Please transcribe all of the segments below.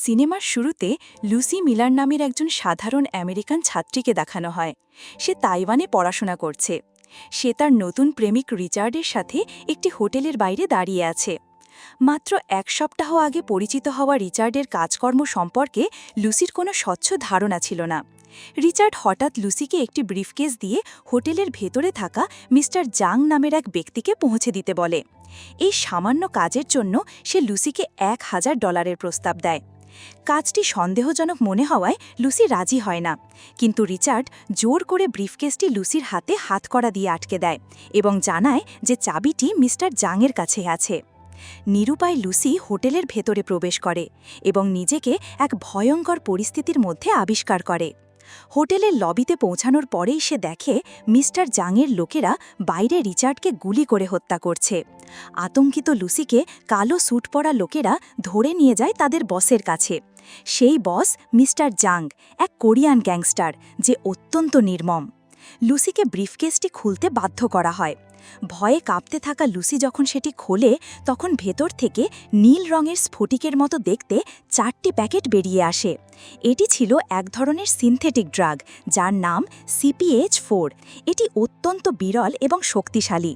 সিনেমার শুরুতে Lucy Miller নামের একজন সাধারণ আমেরিকান ছাত্রীকে দেখানো হয়। সে তাইওয়ানে পড়াশোনা করছে। সে তার নতুন প্রেমিক রিচার্ডের সাথে একটি হোটেলের বাইরে দাঁড়িয়ে আছে। মাত্র এক সপ্তাহ আগে পরিচিত হওয়া রিচার্ডের কাজকর্ম সম্পর্কে লুসির কোনো স্বচ্ছ ধারণা ছিল না। রিচার্ড হঠাৎ লুসিকে একটি ব্রিফকেস দিয়ে হোটেলের ভেতরে থাকা মিস্টার জাং নামের এক ব্যক্তিকে পৌঁছে দিতে বলে। এই সামান্য কাজের জন্য সে লুসিকে $1000 প্রস্তাব দেয়। কাজটি সন্দেহজনক মনে হওয়ায় লুসি রাজি হয় না, কিন্তু রিচার্ড জোর করে ব্রিফকেসটি লুসির হাতে হাতকড়া দিয়ে আটকে দেয় এবং জানায় যে চাবিটি মিস্টার জাংয়ের কাছে আছে। নিরুপায় লুসি হোটেলের ভেতরে প্রবেশ করে এবং নিজেকে এক ভয়ঙ্কর পরিস্থিতির মধ্যে আবিষ্কার করে। হোটেলের লবিতে পৌঁছানোর পরেই সে দেখে মিস্টার জাংয়ের লোকেরা বাইরে রিচার্ডকে গুলি করে হত্যা করছে। আতঙ্কিত লুসিকে কালো স্যুট পরা লোকেরা ধরে নিয়ে যায় তাদের বসের কাছে। সেই বস মিস্টার জাং, এক কোরিয়ান গ্যাংস্টার যে অত্যন্ত নির্মম। লুসিকে ব্রিফকেসটি খুলতে বাধ্য করা হয়। ভয়ে কাঁপতে থাকা লুসি যখন সেটি খোলে, তখন ভেতর থেকে নীল রঙের স্ফটিকের মতো দেখতে 4টি প্যাকেট বেরিয়ে আসে। এটি ছিল এক ধরনের সিনথেটিক ড্রাগ, যার নাম CPH-4। এটি অত্যন্ত বিরল এবং শক্তিশালী।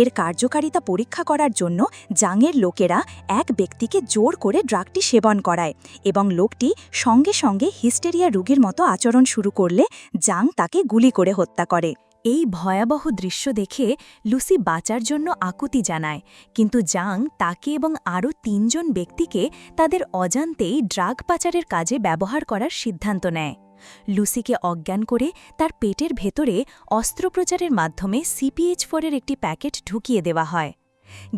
এর কার্যকারিতা পরীক্ষা করার জন্য জাংয়ের লোকেরা এক ব্যক্তিকে জোর করে ড্রাগটি সেবন করায় এবং লোকটি সঙ্গে সঙ্গে হিস্টেরিয়া রোগীর মতো আচরণ শুরু করলে জাং তাকে গুলি করে হত্যা করে। এই ভয়াবহ দৃশ্য দেখে লুসি বাঁচার জন্য আকুতি জানায়, কিন্তু জাং তাকে এবং আরও 3 জন ব্যক্তিকে তাদের অজান্তেই ড্রাগ পাচারের কাজে ব্যবহার করার সিদ্ধান্ত নেয়। লুসিকে অজ্ঞান করে তার পেটের ভেতরে অস্ত্রোপচারের মাধ্যমে CPH-4-এর একটি প্যাকেট ঢুকিয়ে দেওয়া হয়।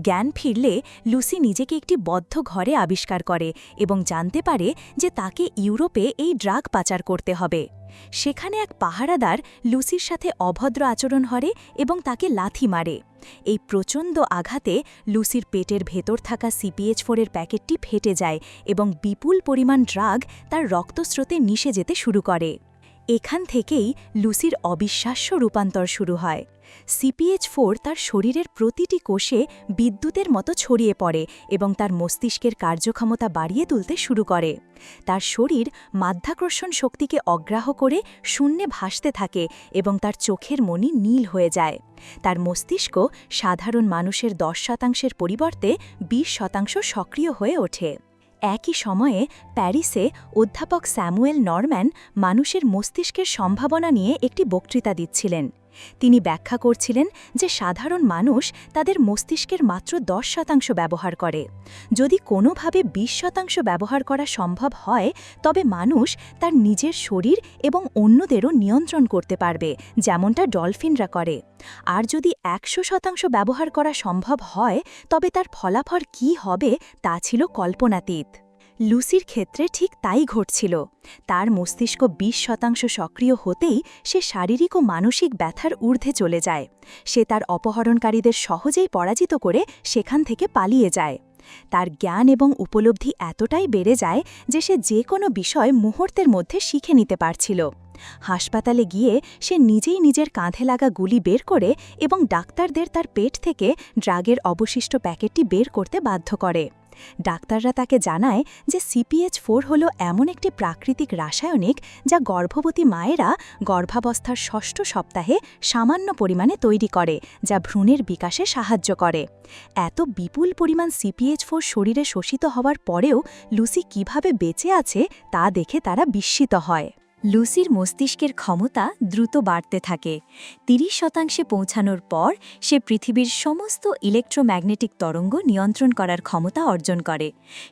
জ্ঞান ফিরলে লুসি নিজেকে একটি বদ্ধ ঘরে আবিষ্কার করে এবং জানতে পারে যে তাকে ইউরোপে এই ড্রাগ পাচার করতে হবে। সেখানে এক পাহারাদার লুসির সাথে অভদ্র আচরণ করে এবং তাকে লাথি মারে। এই প্রচণ্ড আঘাতে লুসির পেটের ভেতর থাকা CPH-4-এর প্যাকেটটি ফেটে যায় এবং বিপুল পরিমাণ ড্রাগ তার রক্তস্রোতে মিশে যেতে শুরু করে। এখান থেকেই লুসির অবিশ্বাস্য রূপান্তর শুরু হয়। CPH-4 তার শরীরের প্রতিটি কোষে বিদ্যুতের মতো ছড়িয়ে পড়ে এবং তার মস্তিষ্কের কার্যক্ষমতা বাড়িয়ে তুলতে শুরু করে। তার শরীর মাধ্যাকর্ষণ শক্তিকে অগ্রাহ্য করে শূন্যে ভাসতে থাকে এবং তার চোখের মণি নীল হয়ে যায়। তার মস্তিষ্ক সাধারণ মানুষের 10% পরিবর্তে 20% সক্রিয় হয়ে ওঠে। একই সময়ে প্যারিসে অধ্যাপক স্যামুয়েল নরম্যান মানুষের মস্তিষ্কের সম্ভাবনা নিয়ে একটি বক্তৃতা দিচ্ছিলেন। তিনি ব্যাখ্যা করছিলেন যে সাধারণ মানুষ তাদের মস্তিষ্কের মাত্র 10% ব্যবহার করে। যদি কোনোভাবে 20% ব্যবহার করা সম্ভব হয়, তবে মানুষ তার নিজের শরীর এবং অন্যদেরও নিয়ন্ত্রণ করতে পারবে, যেমনটা ডলফিনরা করে। আর যদি 100% ব্যবহার করা সম্ভব হয়, তবে তার ফলাফল কী হবে তা ছিল কল্পনাতীত। লুসির ক্ষেত্রে ঠিক তাই ঘটছিল। তার মস্তিষ্ক 20% সক্রিয় হতেই সে শারীরিক ও মানসিক ব্যথার ঊর্ধ্বে চলে যায়। সে তার অপহরণকারীদের সহজেই পরাজিত করে সেখান থেকে পালিয়ে যায়। তার জ্ঞান এবং উপলব্ধি এতটাই বেড়ে যায় যে সে যে কোনো বিষয় মুহূর্তের মধ্যে শিখে নিতে পারছিল। হাসপাতালে গিয়ে সে নিজেই নিজের কাঁধে লাগা গুলি বের করে এবং ডাক্তারদের তার পেট থেকে ড্রাগের অবশিষ্ট প্যাকেটটি বের করতে বাধ্য করে। ডাক্তাররা তাকে জানায় যে CPH-4 হল এমন একটি প্রাকৃতিক রাসায়নিক যা গর্ভবতী মায়েরা গর্ভাবস্থার 6ষ্ঠ সপ্তাহে সামান্য পরিমাণে তৈরি করে, যা ভ্রূণের বিকাশে সাহায্য করে। এত বিপুল পরিমাণ CPH-4 শরীরে শোষিত হওয়ার পরেও লুসি কিভাবে বেঁচে আছে তা দেখে তারা বিস্মিত হয়। লুসির মস্তিষ্কের ক্ষমতা দ্রুত বাড়তে থাকে। 30% পৌঁছানোর পর সে পৃথিবীর সমস্ত ইলেকট্রোম্যাগনেটিক তরঙ্গ নিয়ন্ত্রণ করার ক্ষমতা অর্জন করে।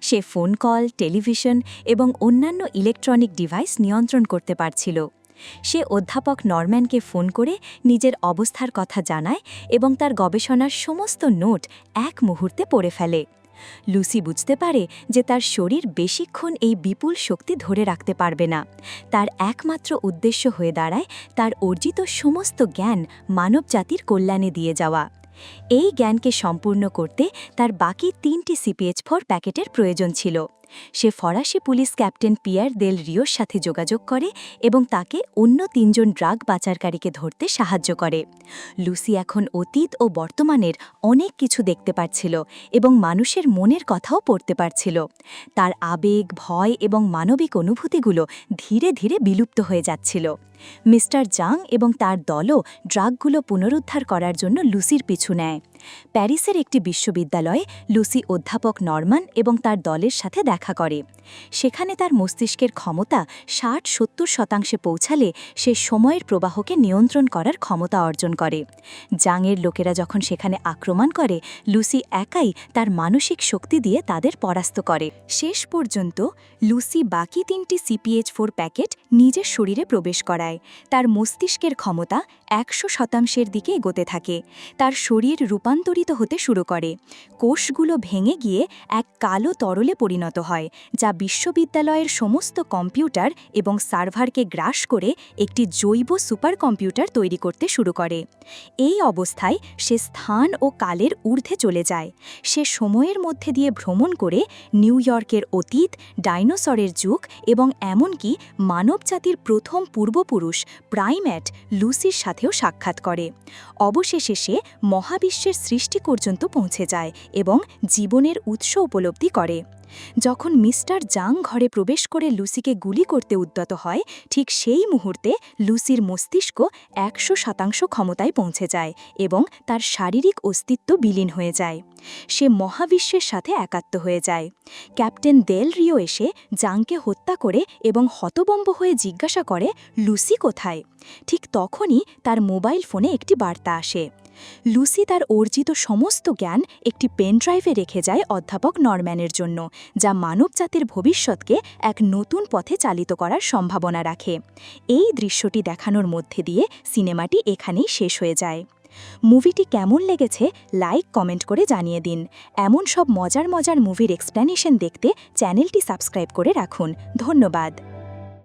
সে ফোন কল, টেলিভিশন এবং অন্যান্য ইলেকট্রনিক ডিভাইস নিয়ন্ত্রণ করতে পারছিল। সে অধ্যাপক নরম্যানকে ফোন করে নিজের অবস্থার কথা জানায় এবং তার গবেষণার সমস্ত নোট এক মুহূর্তে পড়ে ফেলে। লুসি বুঝতে পারে যে তার শরীর বেশিক্ষণ এই বিপুল শক্তি ধরে রাখতে পারবে না। তার একমাত্র উদ্দেশ্য হয়ে দাঁড়ায় তার অর্জিত সমস্ত জ্ঞান মানবজাতির কল্যাণে দিয়ে যাওয়া। এই জ্ঞানকে সম্পূর্ণ করতে তার বাকি 3টি CPH-4 প্যাকেটের প্রয়োজন ছিল। সে ফরাসি পুলিশ ক্যাপ্টেন পিয়ার দেল রিওর সাথে যোগাযোগ করে এবং তাকে অন্য 3 জন ড্রাগ পাচারকারীকে ধরতে সাহায্য করে। লুসি এখন অতীত ও বর্তমানের অনেক কিছু দেখতে পারছিল এবং মানুষের মনের কথাও পড়তে পারছিল। তার আবেগ, ভয় এবং মানবিক অনুভূতিগুলো ধীরে ধীরে বিলুপ্ত হয়ে যাচ্ছিল। মিস্টার জাং এবং তার দলও ড্রাগগুলো পুনরুদ্ধার করার জন্য লুসির পিছু নেয়। প্যারিসের একটি বিশ্ববিদ্যালয়ে লুসি অধ্যাপক নরমান এবং তার দলের সাথে দেখা করে। সেখানে তার মস্তিষ্কের ক্ষমতা 60-70% পৌঁছালে সে সময়ের প্রবাহকে নিয়ন্ত্রণ করার ক্ষমতা অর্জন করে। জাংয়ের লোকেরা যখন সেখানে আক্রমণ করে, লুসি একাই তার মানসিক শক্তি দিয়ে তাদের পরাস্ত করে। শেষ পর্যন্ত লুসি বাকি 3টি CPH4 প্যাকেট নিজের শরীরে প্রবেশ করায়। তার মস্তিষ্কের ক্ষমতা 100% দিকে এগোতে থাকে। তার শরীর রূপান্তরিত হতে শুরু করে। কোষগুলো ভেঙে গিয়ে এক কালো তরলে পরিণত হয়, যা বিশ্ববিদ্যালয়ের সমস্ত কম্পিউটার এবং সার্ভারকে গ্রাস করে একটি জৈব সুপার কম্পিউটার তৈরি করতে শুরু করে। এই অবস্থায় সে স্থান ও কালের ঊর্ধ্বে চলে যায়। সে সময়ের মধ্যে দিয়ে ভ্রমণ করে নিউ ইয়র্কের অতীত, ডাইনোসরের যুগ এবং এমনকি মানবজাতির প্রথম পূর্বপুরুষ প্রাইমেট লুসির সাথেও সাক্ষাৎ করে। অবশেষে সে মহাবিশ্বের সৃষ্টি পর্যন্ত পৌঁছে যায় এবং জীবনের উৎস উপলব্ধি করে। যখন মিস্টার জাং ঘরে প্রবেশ করে লুসিকে গুলি করতে উদ্যত হয়, ঠিক সেই মুহূর্তে লুসির মস্তিষ্ক 100% ক্ষমতায় পৌঁছে যায় এবং তার শারীরিক অস্তিত্ব বিলীন হয়ে যায়। সে মহাবিশ্বের সাথে একাত্ম হয়ে যায়। ক্যাপ্টেন দেল রিও এসে জাংকে হত্যা করে এবং হতবম্ব হয়ে জিজ্ঞাসা করে, লুসি কোথায়? ঠিক তখনই তার মোবাইল ফোনে একটি বার্তা আসে। লুসি তার অর্জিত সমস্ত জ্ঞান একটি পেনড্রাইভে রেখে যায় অধ্যাপক নরম্যানের জন্য, যা মানবজাতির ভবিষ্যৎকে এক নতুন পথে চালিত করার সম্ভাবনা রাখে। এই দৃশ্যটি দেখানোর মধ্যে দিয়ে সিনেমাটি এখানেই শেষ হয়ে যায়। মুভিটি কেমন লেগেছে লাইক, কমেন্ট করে জানিয়ে দিন। এমন সব মজার মজার মুভির এক্সপ্লেনেশন দেখতে চ্যানেলটি সাবস্ক্রাইব করে রাখুন। ধন্যবাদ।